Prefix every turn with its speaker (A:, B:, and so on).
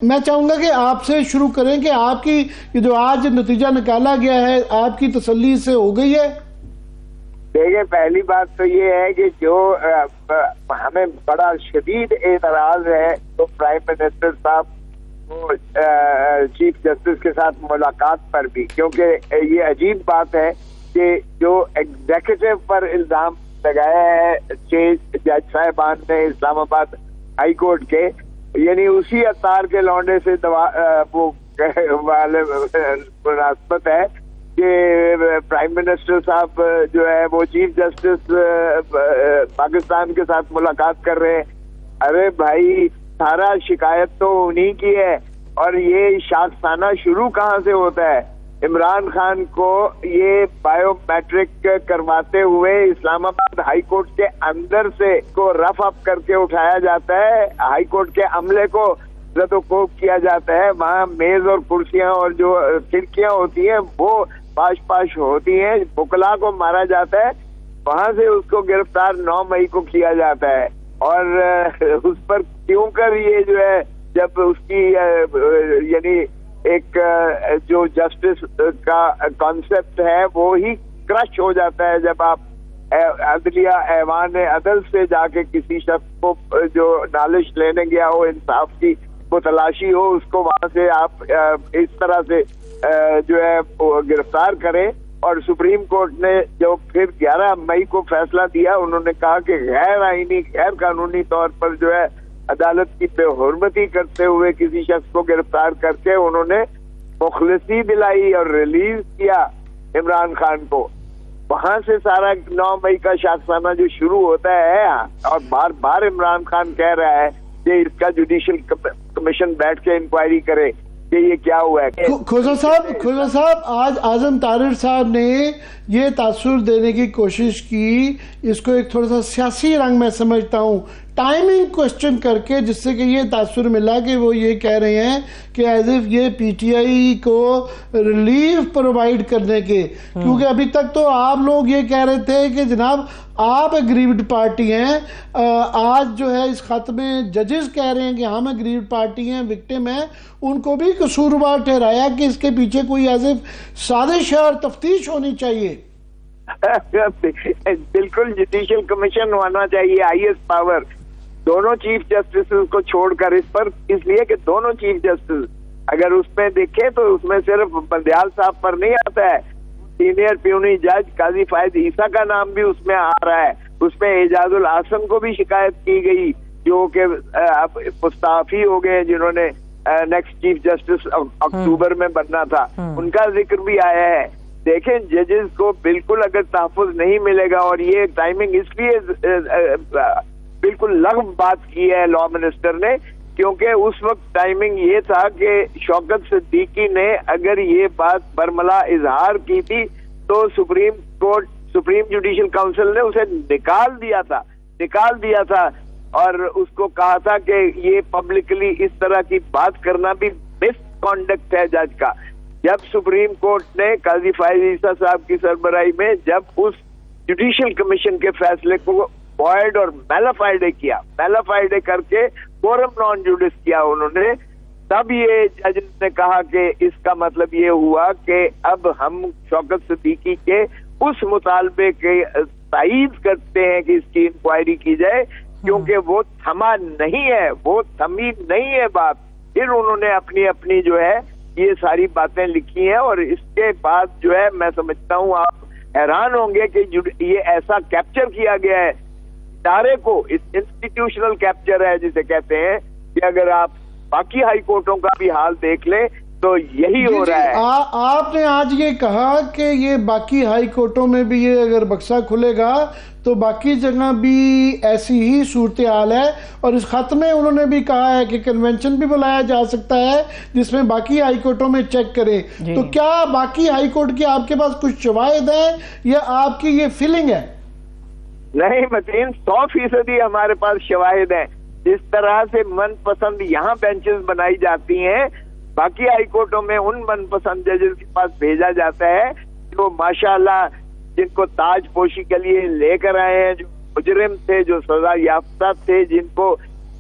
A: میں چاہوں گا کہ آپ سے شروع کریں کہ آپ کی یہ جو آج نتیجہ نکالا گیا ہے آپ کی تسلی سے ہو گئی ہے؟
B: دیکھیں، پہلی بات تو یہ ہے کہ جو ہمیں بڑا شدید اعتراض ہے تو پرائم منسٹر صاحب وہ چیف جسٹس کے ساتھ ملاقات پر بھی، کیونکہ یہ عجیب بات ہے کہ جو ایگزیکٹو پر الزام لگایا ہے 6 جج صاحبان نے اسلام آباد ہائی کورٹ کے، یعنی اسی اطار کے لونڈے سے وہ والے مناسبت ہے کہ پرائم منسٹر صاحب جو ہے وہ چیف جسٹس پاکستان کے ساتھ ملاقات کر رہے ہیں۔ ارے بھائی، سارا شکایت تو انہی کی ہے، اور یہ شاخسانہ شروع کہاں سے ہوتا ہے؟ عمران خان کو یہ بایو میٹرک کرواتے ہوئے اسلام آباد ہائی کورٹ کے اندر سے کو رف اپ کر کے اٹھایا جاتا ہے، ہائی کورٹ کے عملے کو زد و کوب کیا جاتا ہے، وہاں میز اور کرسیاں اور جو کھڑکیاں ہوتی ہیں وہ پاش ہوتی ہیں، وکلا کو مارا جاتا ہے، وہاں سے اس کو گرفتار 9 مئی کو کیا جاتا ہے، اور اس پر کیوں کر یہ جو ہے جب اس کی یعنی ایک جو جسٹس کا کانسیپٹ ہے وہ ہی کرش ہو جاتا ہے جب آپ عدلیہ ایوان عدل سے جا کے کسی شخص کو جو نالش لینے گیا ہو، انصاف کی وہ تلاشی ہو، اس کو وہاں سے آپ اس طرح سے جو ہے گرفتار کریں۔ اور سپریم کورٹ نے جو پھر 11 مئی کو فیصلہ دیا، انہوں نے کہا کہ غیر آئینی غیر قانونی طور پر جو ہے عدالت کی بے حرمتی کرتے ہوئے کسی شخص کو گرفتار کر کے انہوں نے مخلصی دلائی اور ریلیز کیا عمران خان کو۔ وہاں سے سارا 9 مئی کا شاخسانہ جو شروع ہوتا ہے، اور بار بار عمران خان کہہ رہا ہے کہ اس کا جوڈیشل کمیشن بیٹھ کے انکوائری کرے کہ یہ کیا ہوا ہے۔
A: کھوسا صاحب آج اعظم طاہر صاحب نے یہ تاثر دینے کی کوشش کی، اس کو ایک تھوڑا سا سیاسی رنگ میں سمجھتا ہوں، ٹائمنگ کوشچن کر کے، جس سے کہ یہ تاثر ملا کہ وہ یہ کہہ رہے ہیں کہ ایز اف یہ پی ٹی آئی کو ریلیف پرووائڈ کرنے کے، کیونکہ ابھی تک تو آپ لوگ یہ کہہ رہے تھے کہ جناب آپ اگریوڈ پارٹی ہیں، آج جو ہے اس خط میں ججز کہہ رہے ہیں کہ ہم اگریوڈ پارٹی ہیں، وکٹم ہیں، ان کو بھی قصوروار ٹھہرایا کہ اس کے پیچھے کوئی ایز اف سازش اور تفتیش ہونی چاہیے۔
B: بالکل، جوڈیشل کمیشن ہونا چاہیے، ہائیسٹ پاور، دونوں چیف جسٹس کو چھوڑ کر، اس پر اس لیے کہ دونوں چیف جسٹس اگر اس میں دیکھیں تو اس میں صرف بندیال صاحب پر نہیں آتا ہے، سینئر پیونی جج قاضی فائد عیسیٰ کا نام بھی اس میں آ رہا ہے، اس میں اعجاز العاصم کو بھی شکایت کی گئی جو کہ اب مستعفی ہو گئے، جنہوں نے نیکسٹ چیف جسٹس اکتوبر میں بننا تھا، ان کا ذکر بھی آیا ہے۔ دیکھیں، ججز کو بالکل اگر تحفظ نہیں ملے گا، اور یہ ٹائمنگ اس لیے بالکل لغو بات کی ہے لا منسٹر نے، کیونکہ اس وقت ٹائمنگ یہ تھا کہ شوکت صدیقی نے اگر یہ بات برملا اظہار کی تھی تو سپریم جوڈیشل کاؤنسل نے اسے نکال دیا تھا اور اس کو کہا تھا کہ یہ پبلکلی اس طرح کی بات کرنا بھی مس کانڈکٹ ہے جج کا۔ جب سپریم کورٹ نے قاضی فائز عیسیٰ صاحب کی سربراہی میں جب اس جوڈیشل کمیشن کے فیصلے کو وائڈ اور میلافائڈے کر کے کورم نان جوڈس کیا انہوں نے، تب یہ جج نے کہا کہ اس کا مطلب یہ ہوا کہ اب ہم شوکت صدیقی کے اس مطالبے کے تائید کرتے ہیں کہ اس کی انکوائری کی جائے، کیونکہ وہ تھمی نہیں ہے بات۔ پھر انہوں نے اپنی جو ہے یہ ساری باتیں لکھی ہیں، اور اس کے بعد جو ہے میں سمجھتا ہوں آپ حیران ہوں گے کہ یہ ایسا کیپچر کیا گیا ہے ادارے کو، انسٹیٹیوشنل کیپچر ہے جسے کہتے ہیں، کہ اگر آپ باقی ہائی کورٹوں کا بھی حال دیکھ لیں تو یہی ہو رہا ہے۔
A: آپ نے آج یہ کہا کہ یہ باقی ہائی کورٹوں میں بھی یہ اگر بکسا کھلے گا تو باقی جگہ بھی ایسی ہی صورتحال ہے، اور اس خط میں انہوں نے بھی کہا ہے کہ کنونشن بھی بلایا جا سکتا ہے جس میں باقی ہائی کورٹوں میں چیک کریں۔ تو کیا باقی ہائی کورٹ کی آپ کے پاس کچھ شواہد ہیں یا آپ کی یہ فیلنگ ہے؟
B: نہیں متین، 100% ہمارے پاس شواہد ہیں۔ جس طرح سے من پسند یہاں بینچز بنائی جاتی ہیں، باقی ہائی کورٹوں میں ان من پسند ججز کے پاس بھیجا جاتا ہے جو ماشاءاللہ جن کو تاج پوشی کے لیے لے کر آئے ہیں، جو مجرم تھے، جو سزا یافتہ تھے، جن کو